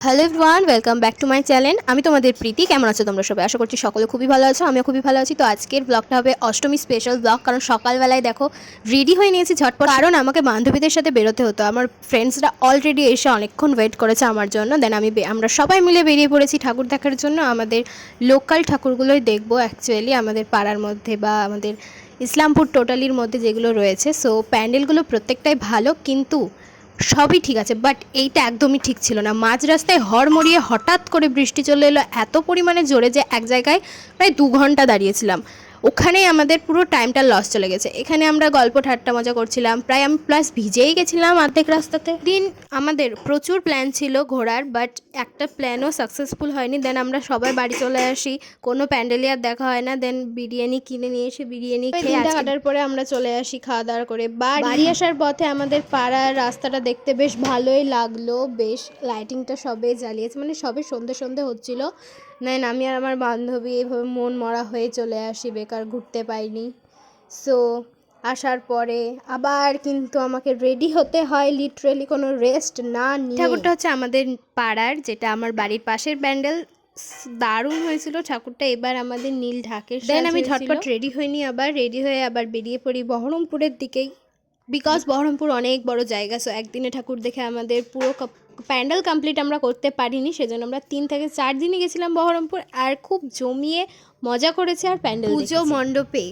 Hello everyone, welcome back to my channel. আমি তোমাদের প্রীতি। কেমন আছো তোমরা সবাই? আশা করছি সকলে খুবই ভালো আছো, আমিও খুবই ভালো আছি। তো আজকের ব্লগটা হবে অষ্টমী স্পেশাল ব্লগ। কারণ সকালবেলায় দেখো রেডি হয়ে নিয়েছি ঝটপট, কারণ আমাকে বান্ধবীদের সাথে বেরোতে হতো। আমার ফ্রেন্ডসরা অলরেডি এসে অনেকক্ষণ ওয়েট করেছে আমার জন্য। দেন আমরা সবাই মিলে বেরিয়ে পড়েছি ঠাকুর দেখার জন্য। আমাদের লোকাল ঠাকুরগুলোই দেখবো অ্যাকচুয়ালি, আমাদের পাড়ার মধ্যে বা আমাদের ইসলামপুর টোটালির মধ্যে যেগুলো রয়েছে। সো প্যান্ডেলগুলো প্রত্যেকটাই ভালো, কিন্তু সবই ঠিক আছে, বাট এইটা একদমই ঠিক ছিল না। মাঝ রাস্তায় হড়মড়িয়ে হঠাৎ করে বৃষ্টি চলে এলো এত পরিমাণে জোরে যে এক জায়গায় প্রায় 2 ঘন্টা দাঁড়িয়েছিলাম। ওখানেই আমাদের পুরো টাইমটা লস চলে গেছে। এখানে আমরা গল্প ঠাট্টা মজা করছিলাম, প্রায় আমি প্লাস ভিজেই গেছিলাম অর্ধেক রাস্তাতে। দিন আমাদের প্রচুর প্ল্যান ছিল ঘোরার, বাট একটা প্ল্যানও সাকসেসফুল হয়নি। দেন আমরা সবাই বাড়ি চলে আসি, কোনো প্যান্ডেলই আর দেখা হয় না। দেন বিরিয়ানি কিনে নিয়ে এসে বিরিয়ানি খেয়ে কাটার পরে আমরা চলে আসি খাওয়া দাওয়া করে। বাড়ি আসার পথে আমাদের পাড়ার রাস্তাটা দেখতে বেশ ভালোই লাগলো, বেশ লাইটিংটা সবে জ্বালিয়েছে, মানে সবে সন্ধে সন্ধে হচ্ছিল। দেন আমি আর আমার বান্ধবী এভাবে মন মরা হয়ে চলে আসি, বেকার ঘুরতে পাইনি। সো আসার পরে আবার কিন্তু আমাকে রেডি হতে হয়, লিটারেলি কোনো রেস্ট না নিয়ে। ঠাকুরটা হচ্ছে আমাদের পাড়ার, যেটা আমার বাড়ির পাশের প্যান্ডেল। দারুণ হয়েছিল ঠাকুরটা। এবার আমাদের নীল ঢাকের দেন আমি ঝটপট রেডি হইনি, আবার রেডি হয়ে আবার বেরিয়ে পড়ি বহরমপুরের দিকেই, বিকজ বহরমপুর অনেক বড় জায়গা। সো একদিনে ঠাকুর দেখে আমাদের পুরো প্যান্ডেল কমপ্লিট আমরা করতে পারিনি, সেজন্য আমরা 3 থেকে 4 দিনই গেছিলাম বহরমপুর, আর খুব জমিয়ে মজা করেছে। আর প্যান্ডেল পুজো মণ্ডপে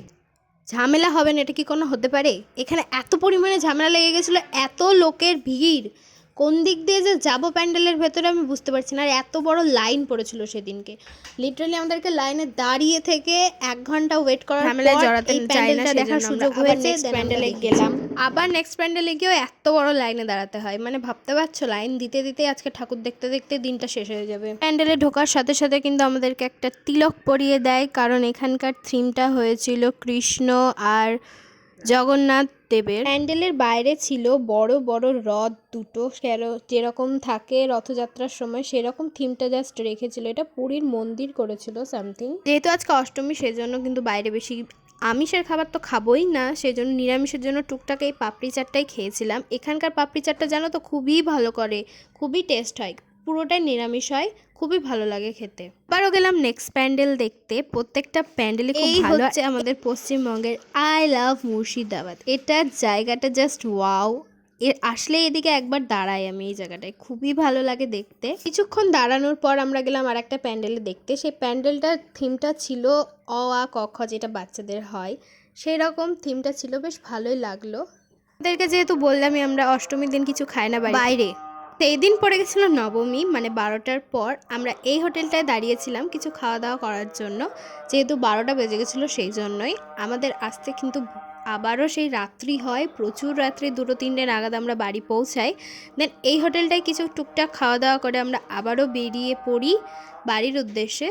ঝামেলা হবে না এটা কি কোনো হতে পারে? এখানে এত পরিমাণে ঝামেলা লেগে গেছিলো, এত লোকের ভিড়, কোন দিক দিয়ে যে যাবো প্যান্ডেলের ভেতরে আমি বুঝতে পারছি না। আর এত বড় লাইন পড়েছিল সেদিনকে, লিটারালি আমাদেরকে লাইনে দাঁড়িয়ে থেকে 1 ঘন্টা ওয়েট করার পর এই প্যান্ডেলটা দেখার সুযোগ হয়েছে। প্যান্ডেলে গেলাম, আবার নেক্সট প্যান্ডেলে গিয়েও এত বড় লাইনে দাঁড়াতে হয়, মানে ভাবতে পারছো লাইন দিতে দিতে আজকে ঠাকুর দেখতে দেখতে দিনটা শেষ হয়ে যাবে। প্যান্ডেলে ঢোকার সাথে সাথে কিন্তু আমাদেরকে একটা তিলক পরিয়ে দেয়, কারণ এখানকার থিমটা হয়েছিল কৃষ্ণ আর জগন্নাথ দেবের। প্যান্ডেলের বাইরে ছিল বড় বড় রথ দুটো, যেরকম থাকে রথযাত্রার সময় সেরকম থিমটা জাস্ট রেখেছিল। এটা পুরীর মন্দির করেছিল সামথিং। যেহেতু আজকে অষ্টমী সেজন্য কিন্তু বাইরে বেশি আমিষের খাবার তো খাবোই না, সেজন্য নিরামিষের জন্য টুকটাক এই পাপড়ি চাটটাই খেয়েছিলাম। এখানকার পাপড়ি চাটটা জানো তো খুবই ভালো করে, খুবই টেস্ট হয়, পুরোটাই নিরামিষ হয়, খুবই ভালো লাগে খেতে। আবারও গেলাম নেক্সট প্যান্ডেল দেখতে। প্রত্যেকটা প্যান্ডেলই খুব ভালো। হচ্ছে আমাদের পশ্চিমবঙ্গের আই লাভ মুর্শিদাবাদ, এটা জায়গাটা জাস্ট ওয়াও। এর আসলে এদিকে একবার দাঁড়াই আমি, এই জায়গাটায় খুবই ভালো লাগে দেখতে। কিছুক্ষণ দাঁড়ানোর পর আমরা গেলাম আর একটা প্যান্ডেলে দেখতে। সেই প্যান্ডেলটার থিমটা ছিল অ আ ক খ, যেটা বাচ্চাদের হয়, সেই রকম থিমটা ছিল, বেশ ভালোই লাগলো। ওদেরকে যেহেতু বললামই আমরা অষ্টমীর দিন কিছু খাই না বাইরে। সেই দিন পড়ে গেছিলো নবমী, মানে 12টার পর আমরা এই হোটেলটায় দাঁড়িয়েছিলাম কিছু খাওয়া দাওয়া করার জন্য। যেহেতু 12টা বেজে গেছিলো সেই জন্যই আমাদের আসতে কিন্তু আবারও সেই রাত্রি হয়, প্রচুর রাত্রি, 2-3টে নাগাদ আমরা বাড়ি পৌঁছাই। দেন এই হোটেলটায় কিছু টুকটাক খাওয়া দাওয়া করে আমরা আবারও বেরিয়ে পড়ি বাড়ির উদ্দেশ্যে।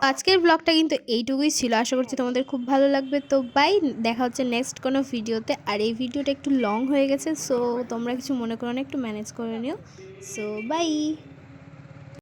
আজকের ব্লগটা কিন্তু এইটুকুই ছিল, আশা করছি তোমাদের খুব ভালো লাগবে। তো বাই, দেখা হচ্ছে নেক্সট কোনো ভিডিওতে। আর এই ভিডিওটা একটু লং হয়ে গেছে, সো তোমরা কিছু মনে করো না, একটু ম্যানেজ করে নিও। So by.